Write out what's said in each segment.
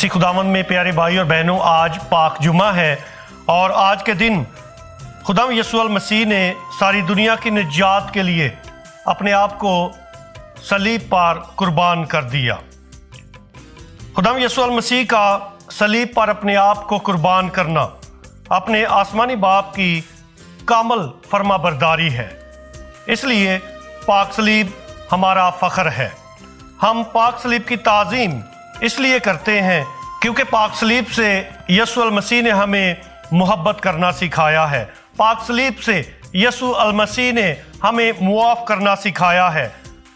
मसीह खुदावंद में प्यारे भाई और बहनों, आज पाक जुमा है और आज के दिन खुदावंद यीशु मसीह ने सारी दुनिया की निजात के लिए अपने आप को सलीब पर कुर्बान कर दिया। खुदावंद यीशु मसीह का सलीब पर अपने आप को कुर्बान करना अपने आसमानी बाप की कामल फरमाबरदारी है। इसलिए पाक सलीब हमारा फ़ख्र है। हम पाक सलीब की ताज़ीम इसलिए करते हैं क्योंकि पाक सलीब से यीशु मसीह ने हमें मोहब्बत करना सिखाया है। पाक सलीब से यीशु मसीह ने हमें मुआफ़ करना सिखाया है।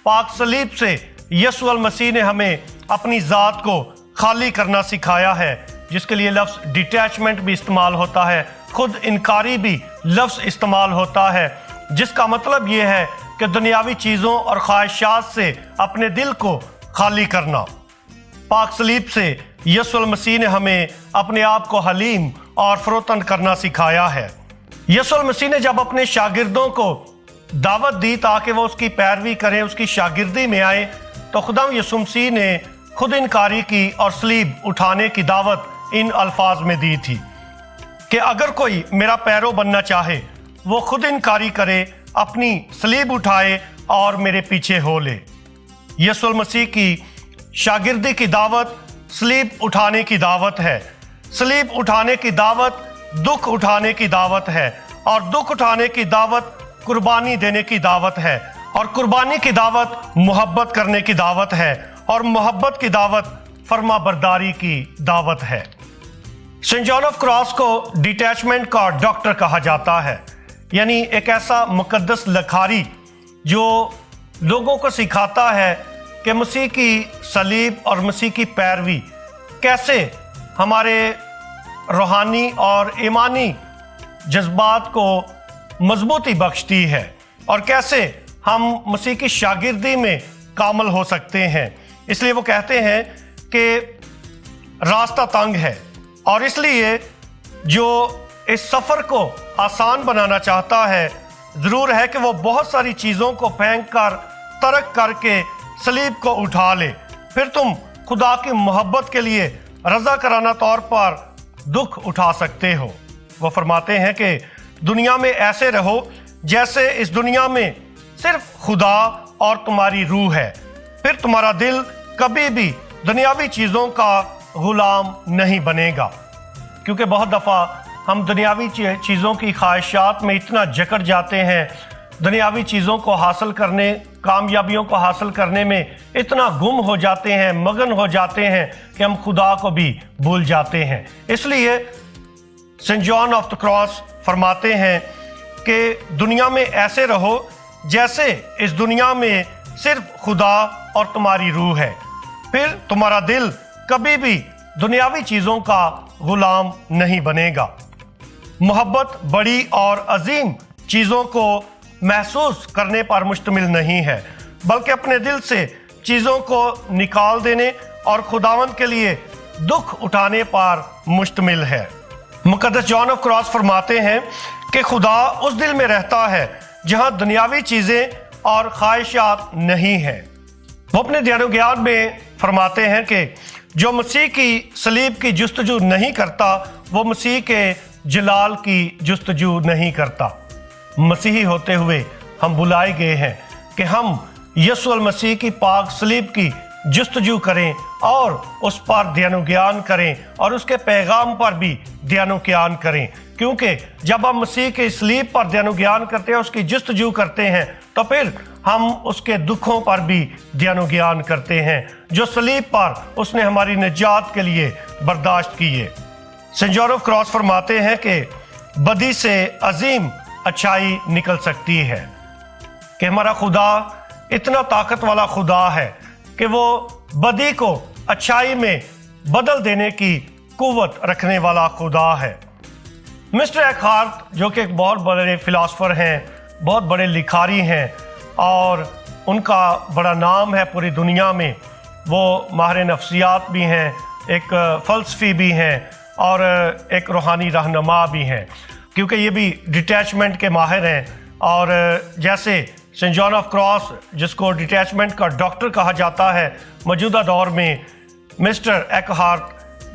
पाक सलीब से यीशु मसीह ने हमें अपनी ज़ात को खाली करना सिखाया है, जिसके लिए लफ्ज़ डिटैचमेंट भी इस्तेमाल होता है, खुद इनकारी भी लफ्ज़ इस्तेमाल होता है, जिसका मतलब ये है कि दुनियावी चीज़ों और ख्वाहिशात से अपने दिल को खाली करना। पाक सलीब से यीशु मसीह ने हमें अपने आप को हलीम और फरोतन करना सिखाया है। यीशु मसीह ने जब अपने शागिर्दों को दावत दी ताकि वो उसकी पैरवी करें, उसकी शागिर्दी में आए, तो खुदा यीशु मसीह ने खुद इनकारी की और सलीब उठाने की दावत इन अल्फाज में दी थी कि अगर कोई मेरा पैरो बनना चाहे वो खुद इनकारी करे, अपनी सलीब उठाए और मेरे पीछे हो ले। यीशु मसीह की शागिर्दी की दावत सलीब उठाने की दावत है। सलीब उठाने की दावत दुख उठाने की दावत है और दुख उठाने की दावत कुर्बानी देने की दावत है और कुर्बानी की दावत मोहब्बत करने की दावत है और मोहब्बत की दावत फर्मा बरदारी की दावत है। सेंट जॉन ऑफ क्रॉस को डिटैचमेंट का डॉक्टर कहा जाता है, यानी एक ऐसा मुकद्दस लखारी जो लोगों को सिखाता है कि मसीह की सलीब और मसीह की पैरवी कैसे हमारे रूहानी और ईमानी जज्बात को मजबूती बख्शती है और कैसे हम मसीह की शागिर्दी में कामल हो सकते हैं। इसलिए वो कहते हैं कि रास्ता तंग है और इसलिए जो इस सफ़र को आसान बनाना चाहता है, ज़रूर है कि वो बहुत सारी चीज़ों को फेंक कर तर्क करके सलीब को उठा ले। फिर तुम खुदा की मोहब्बत के लिए रज़ा कराना तौर पर दुख उठा सकते हो। वो फरमाते हैं कि दुनिया में ऐसे रहो जैसे इस दुनिया में सिर्फ खुदा और तुम्हारी रूह है, फिर तुम्हारा दिल कभी भी दुनियावी चीज़ों का गुलाम नहीं बनेगा। क्योंकि बहुत दफ़ा हम दुनियावी चीज़ों की ख्वाहिशात में इतना जकड़ जाते हैं, दुनियावी चीज़ों को हासिल करने, कामयाबियों को हासिल करने में इतना गुम हो जाते हैं, मगन हो जाते हैं कि हम खुदा को भी भूल जाते हैं। इसलिए Saint John of the Cross फरमाते हैं कि दुनिया में ऐसे रहो जैसे इस दुनिया में सिर्फ खुदा और तुम्हारी रूह है, फिर तुम्हारा दिल कभी भी दुनियावी चीज़ों का गुलाम नहीं बनेगा। मोहब्बत बड़ी और अजीम चीज़ों को महसूस करने पर मुश्तमिल नहीं है, बल्कि अपने दिल से चीज़ों को निकाल देने और खुदावंद के लिए दुख उठाने पर मुश्तमिल है। मुकद्दस जॉन ऑफ क्रॉस फरमाते हैं कि खुदा उस दिल में रहता है जहाँ दुनियावी चीज़ें और ख्वाहिशात नहीं हैं। वो अपने ध्यान ज्ञान में फरमाते हैं कि जो मसीह की सलीब की जुस्तजू नहीं करता वो मसीह के जलाल की जुस्तजू नहीं करता। मसीही होते हुए हम बुलाए गए हैं कि हम यीशु मसीह की पाक सलीब की जुस्तजू करें और उस पर ध्यान ज्ञान करें और उसके पैगाम पर भी ध्यान ज्ञान करें। क्योंकि जब हम मसीह के सलीब पर ध्यान ज्ञान करते हैं, उसकी जुस्तजू करते हैं, तो फिर हम उसके दुखों पर भी ध्यान ज्ञान करते हैं जो सलीब पर उसने हमारी निजात के लिए बर्दाश्त किए। सेंट जॉन ऑफ क्रॉस फरमाते हैं कि बदी से अजीम अच्छाई निकल सकती है, कि हमारा खुदा इतना ताकत वाला खुदा है कि वो बदी को अच्छाई में बदल देने की कुव्वत रखने वाला खुदा है। मिस्टर एकहार्ट, जो कि एक बहुत बड़े फिलासफर हैं, बहुत बड़े लिखारी हैं और उनका बड़ा नाम है पूरी दुनिया में, वो माहिर नफ्सियात भी हैं, एक फ़लसफ़ी भी हैं और एक रूहानी रहनुमा भी हैं, क्योंकि ये भी डिटैचमेंट के माहिर हैं। और जैसे सेंट जॉन ऑफ क्रॉस, जिसको डिटैचमेंट का डॉक्टर कहा जाता है, मौजूदा दौर में मिस्टर एकहार्ट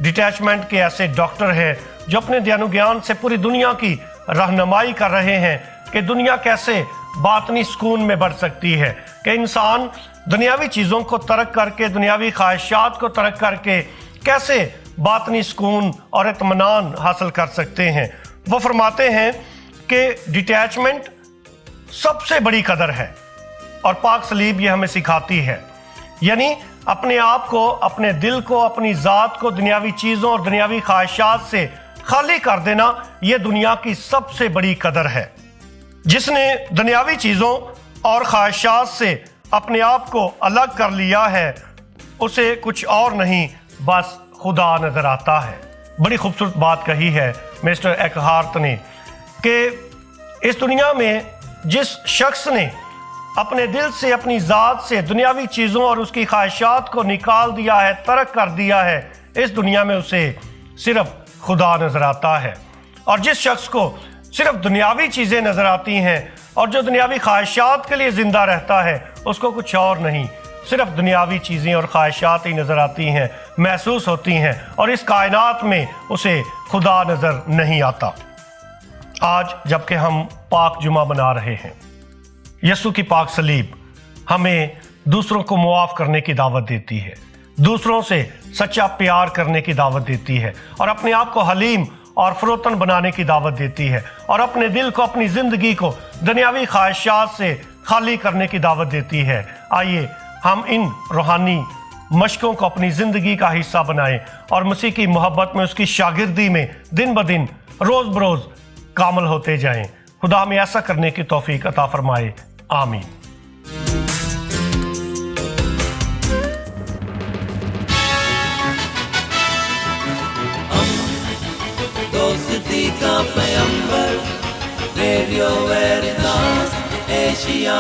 डिटैचमेंट के ऐसे डॉक्टर हैं जो अपने ज्ञान से पूरी दुनिया की रहनुमाई कर रहे हैं कि दुनिया कैसे बातनी सुकून में बढ़ सकती है, कि इंसान दुनियावी चीज़ों को तर्क करके, दुनियावी ख्वाहिशात को तर्क करके कैसे बातनी सुकून और इत्मीनान हासिल कर सकते हैं। वो फरमाते हैं कि डिटैचमेंट सबसे बड़ी कदर है और पाक सलीब ये हमें सिखाती है, यानी अपने आप को, अपने दिल को, अपनी ज़ात को दुनियावी चीज़ों और दुनियावी ख्वाहिशात से खाली कर देना, ये दुनिया की सबसे बड़ी कदर है। जिसने दुनियावी चीज़ों और ख्वाहिशात से अपने आप को अलग कर लिया है, उसे कुछ और नहीं बस खुदा नज़र आता है। बड़ी खूबसूरत बात कही है मिस्टर एकहार्ट ने कि इस दुनिया में जिस शख्स ने अपने दिल से, अपनी ज़ात से दुनियावी चीज़ों और उसकी ख्वाहिशात को निकाल दिया है, तर्क कर दिया है, इस दुनिया में उसे सिर्फ खुदा नज़र आता है। और जिस शख्स को सिर्फ दुनियावी चीज़ें नज़र आती हैं और जो दुनियावी ख्वाहिशात के लिए ज़िंदा रहता है, उसको कुछ और नहीं, सिर्फ दुनियावी चीज़ें और ख्वाहिशात ही नज़र आती हैं, महसूस होती हैं, और इस कायनात में उसे खुदा नज़र नहीं आता। आज जबकि हम पाक जुमा बना रहे हैं, यसु की पाक सलीब हमें दूसरों को मुआफ़ करने की दावत देती है, दूसरों से सच्चा प्यार करने की दावत देती है, और अपने आप को हलीम और फरोतन बनाने की दावत देती है, और अपने दिल को, अपनी ज़िंदगी को दुनियावी ख्वाहिशात से खाली करने की दावत देती है। आइए हम इन रूहानी मशकों को अपनी ज़िंदगी का हिस्सा बनाएं और मसीह की मोहब्बत में, उसकी शागिर्दी में दिन ब दिन, रोज़ बरोज़ कामल होते जाएं। खुदा हमें ऐसा करने की तौफीक अता फरमाए। आमीन। दोस्ती का पैगंबर, रेडियो वेरितास एशिया।